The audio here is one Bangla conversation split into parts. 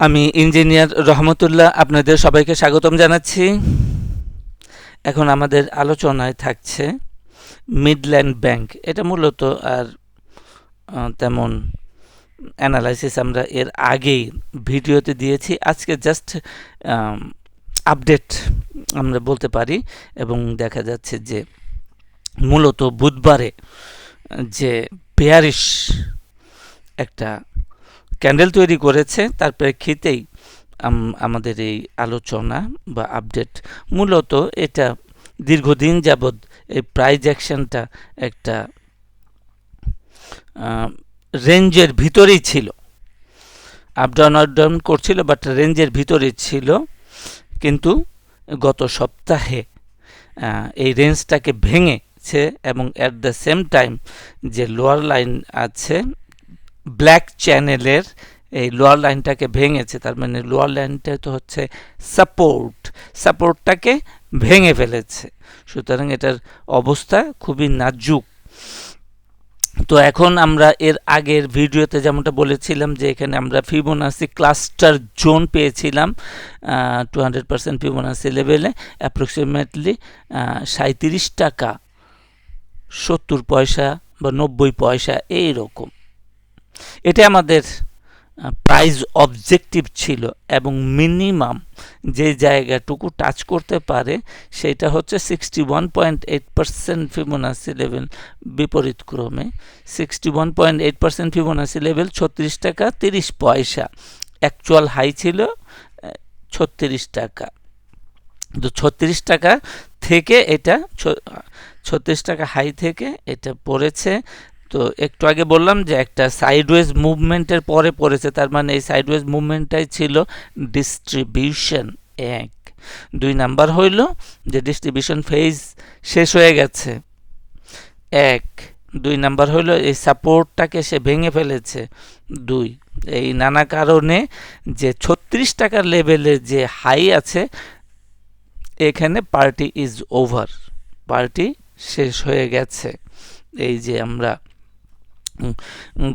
আমি ইঞ্জিনিয়ার রহমতুল্লাহ আপনাদের সবাইকে স্বাগতম জানাচ্ছি। এখন আমাদের আলোচনায় থাকছে মিডল্যান্ড ব্যাংক। এটা মূলত আর তেমন অ্যানালাইসিস আমরা এর আগেই ভিডিওতে দিয়েছি। আজকে জাস্ট আপডেট আমরা বলতে পারি, এবং দেখা যাচ্ছে যে মূলত বুধবারে যে বেয়ারিশ একটা ক্যান্ডেল তৈরি করেছে, তার প্রেক্ষিতেই আমাদের এই আলোচনা বা আপডেট। মূলত এটা দীর্ঘদিন যাবৎ এই প্রাইজ অ্যাকশনটা একটা রেঞ্জের ভিতরেই ছিল, আপ ডাউন করছিল, বাট রেঞ্জের ভিতরেই ছিল। কিন্তু গত সপ্তাহে এই রেঞ্জটাকে ভেঙেছে, এবং অ্যাট দ্য সেম টাইম যে লোয়ার লাইন আছে ব্ল্যাক চ্যানেলের, এই লোয়ার লাইনটাকে ভেঙেছে। তার মানে লোয়ার লাইনটা তো হচ্ছে সাপোর্টটাকে ভেঙে ফেলেছে। সুতরাং এটার অবস্থা খুবই নাজুক। তো এখন আমরা এর আগের ভিডিওতে যেমনটা বলেছিলাম যে এখানে আমরা ফিবোনাসি ক্লাস্টার জোন পেয়েছিলাম 200% ফিবোনাসি লেভেলে, অ্যাপ্রক্সিমেটলি 37 টাকা 70 পয়সা বা 90 পয়সা এইরকম। এটা আমাদের প্রাইস অবজেক্টিভ ছিল, এবং মিনিমাম যে জায়গাটুকু টাচ করতে পারে সেটা হচ্ছে 61.8% ফিবোনাসি লেভেল। বিপরীত ক্রমে 61.8% ফিবোনাসি লেভেল 36 টাকা 30 পয়সা। অ্যাকচুয়াল হাই ছিল 36 টাকা। তো 36 টাকা থেকে এটা 36 টাকা হাই থেকে এটা পড়েছে। তো একটু আগে বললাম যে একটা সাইডওয়েজ মুভমেন্টের পরে পড়েছে, তার মানে এই সাইডওয়েজ মুভমেন্টটাই ছিল ডিস্ট্রিবিউশন। এক, 2 নাম্বার হইল যে ডিস্ট্রিবিউশন ফেজ শেষ হয়ে গেছে। 2 নাম্বার হইল এই সাপোর্টটাকে সে ভেঙে ফেলেছে। 2, এই নানা কারণে যে 36 টাকার লেভেলে যে হাই আছে, এখানে পার্টি ইজ ওভার, পার্টি শেষ হয়ে গেছে। এই যে আমরা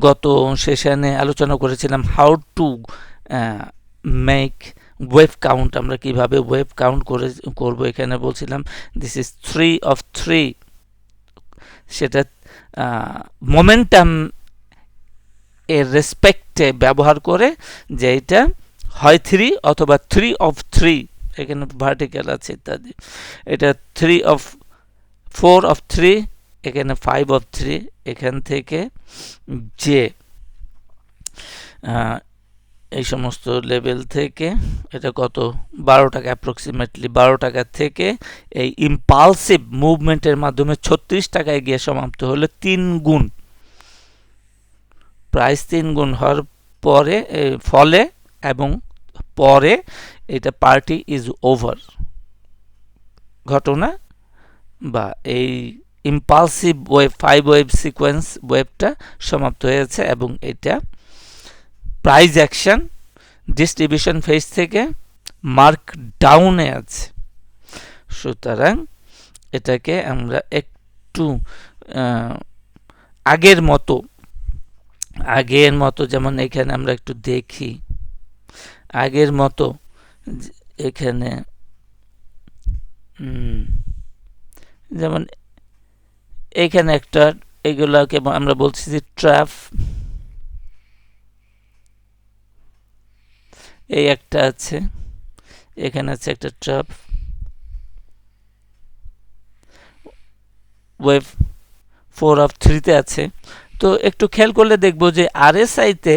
গত সেশনে আলোচনা করেছিলাম how to make wave count, আমরা কিভাবে ওয়েভ কাউন্ট করব। এখানে বলছিলাম দিস ইজ 3 of 3, সেটা মোমেন্টাম এর রেসপেক্টে ব্যবহার করে, যে এটা হয় 3 অথবা 3 of 3, এখানে ভার্টিক্যাল আছে ইত্যাদি। এটা 4 of 3, এখানে 5 of 3। এখান থেকে যে এই সমস্ত লেভেল থেকে এটা কত 12 টাকা, অ্যাপ্রক্সিমেটলি 12 টাকা থেকে এই ইম্পালসিভ মুভমেন্টের মাধ্যমে 36 টাকায় গিয়ে সমাপ্ত হলো 3 গুণ, প্রাইস 3 গুণ হওয়ার পরে ফলে এবং পরে এটা পার্টি ইজ ওভার ঘটনা, বা এই ইম্পালসিভ ওয়েভ 5 ওয়েভ সিকোয়েন্স ওয়েভটা সমাপ্ত হয়েছে, এবং এটা প্রাইস অ্যাকশন ডিস্ট্রিবিউশন ফেজ থেকে মার্ক ডাউনে আছে। সুতরাং এটাকে আমরা একটু আগের মতো যেমন এখানে আমরা একটু দেখি, আগের মতো এখানে যেমন এখানে একটা, এগুলাকে আমরা বলছি যে ট্র্যাপ, এই একটা আছে, এখানে আছে একটা ট্র্যাপ ওয়েভ 4 of 3 তে আছে। তো একটু খেয়াল করলে দেখব যে RSI তে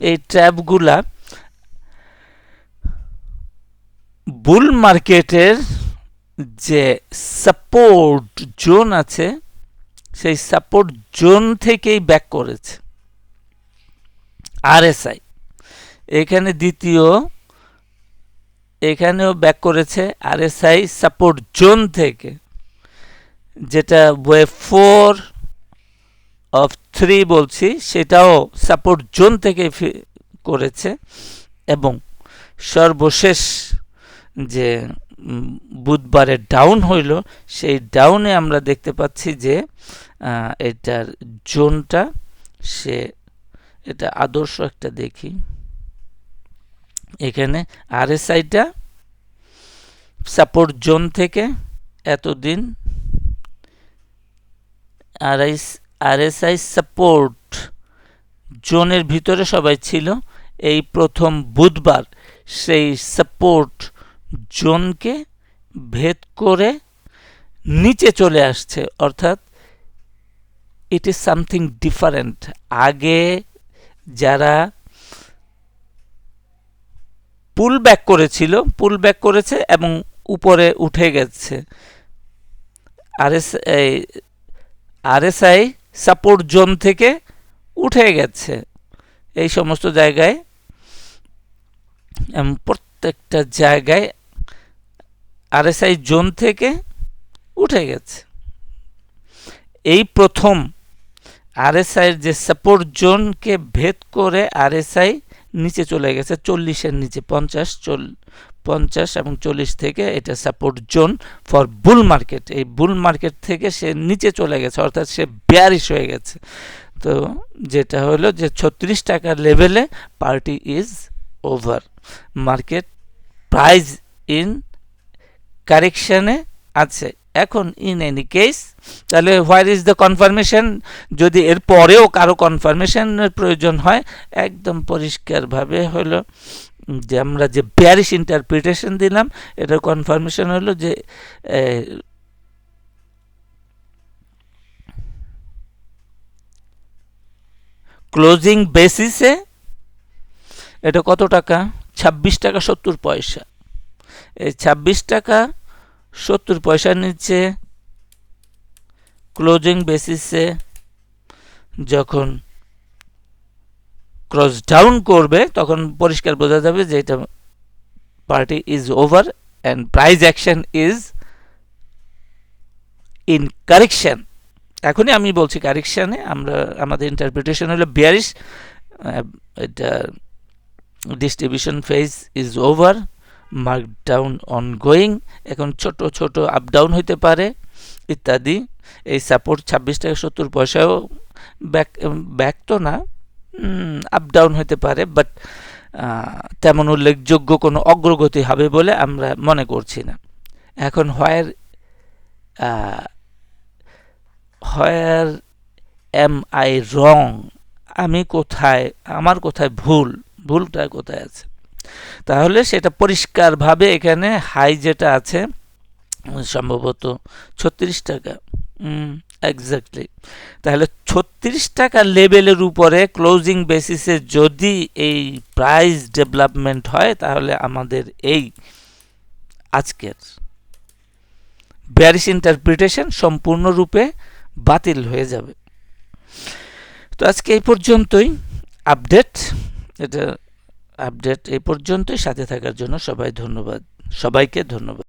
এই ট্র্যাপগুলা বুল মার্কেটের যে সাপোর্ট জোন আছে, সেই সাপোর্ট জোন থেকেই ব্যাক করেছে RSI। এখানে দ্বিতীয়, এখানেও ব্যাক করেছে RSI সাপোর্ট জোন থেকে, যেটা ওয়েভ 4 of 3 বলছি, সেটাও সাপোর্ট জোন থেকে করেছে। এবং সর্বশেষ যে বুধবারে ডাউন হইল, সেই ডাউনে আমরা দেখতে পাচ্ছি যে এটার জোনটা, সে এটা আদর্শ একটা দেখি, এখানে আরএসআইটা সাপোর্ট জোন থেকে এতদিন আরএসআই সাপোর্ট জোনের ভিতরে সবাই ছিল, এই প্রথম বুধবার সেই সাপোর্ট জোনকে ভেদ করে নিচে চলে আসছে, অর্থাৎ ইট ইজ সামথিং ডিফারেন্ট। আগে যারা পুল ব্যাক করেছিল, পুল ব্যাক করেছে এবং উপরে উঠে গেছে, আরএসআই সাপোর্ট জোন থেকে উঠে গেছে এই সমস্ত জায়গায়, প্রত্যেকটা জায়গায় আরএসআই জোন থেকে উঠে গেছে। এই প্রথম আরএসআইয়ের যে সাপোর্ট জোনকে ভেদ করে আরএসআই নিচে চলে গেছে 40-এর নিচে, 50 এবং 40 থেকে এটা support zone for bull market. এই বুল মার্কেট থেকে সে নিচে চলে গেছে, অর্থাৎ সে বেয়ারিশ হয়ে গেছে। তো যেটা হলো যে 36 টাকার লেভেলে party is over, market price in কারেকশানে আছে এখন। ইন এনি কেস, তাহলে হোয়ার ইজ দ্য কনফার্মেশন? যদি এর পরেও কারো কনফার্মেশনের প্রয়োজন হয়, একদম পরিষ্কারভাবে হলো যে আমরা যে বেয়ারিশ ইন্টারপ্রিটেশন দিলাম, এটার কনফার্মেশন হলো যে ক্লোজিং বেসিসে এটা কত টাকা? 26 টাকা 70 পয়সা। এই 26 টাকা 70 পয়সার নিচে ক্লোজিং বেসিসে যখন ক্রস ডাউন করবে, তখন পরিষ্কার বোঝা যাবে যে এটা party is over and price action is in correction. এখনই আমি বলছি কারেকশানে, আমরা আমাদের ইন্টারপ্রিটেশন হলো বিয়ারিশ, এটা distribution phase is over, mark down ongoing, এখন ছোট ছোট আপ ডাউন হইতে পারে ইত্যাদি। এই সাপোর্ট 26 টাকা 70 পয়সাও ব্যাক তো না, আপ ডাউন হতে পারে, বাট তেমন উল্লেখযোগ্য কোনো অগ্রগতি হবে বলে আমরা মনে করছি না। এখন হোয়ার এম আই রং, আমি কোথায়, আমার কোথায় ভুলটা কোথায় আছে? তাহলে সেটা পরিষ্কারভাবে এখানে হাই যেটা আছে সম্ভবত 36 টাকা, এক্স্যাক্টলি। তাহলে 36 টাকা লেভেলের উপরে ক্লোজিং বেসিসে যদি এই প্রাইস ডেভেলপমেন্ট হয়, তাহলে আমাদের এই আজকের বেয়ারিশ ইন্টারপ্রিটেশন সম্পূর্ণরূপে বাতিল হয়ে যাবে। তো আজকে এই পর্যন্তই আপডেট, এটা আপডেট এই পর্যন্তই। সাথে থাকার জন্য সবাইকে ধন্যবাদ।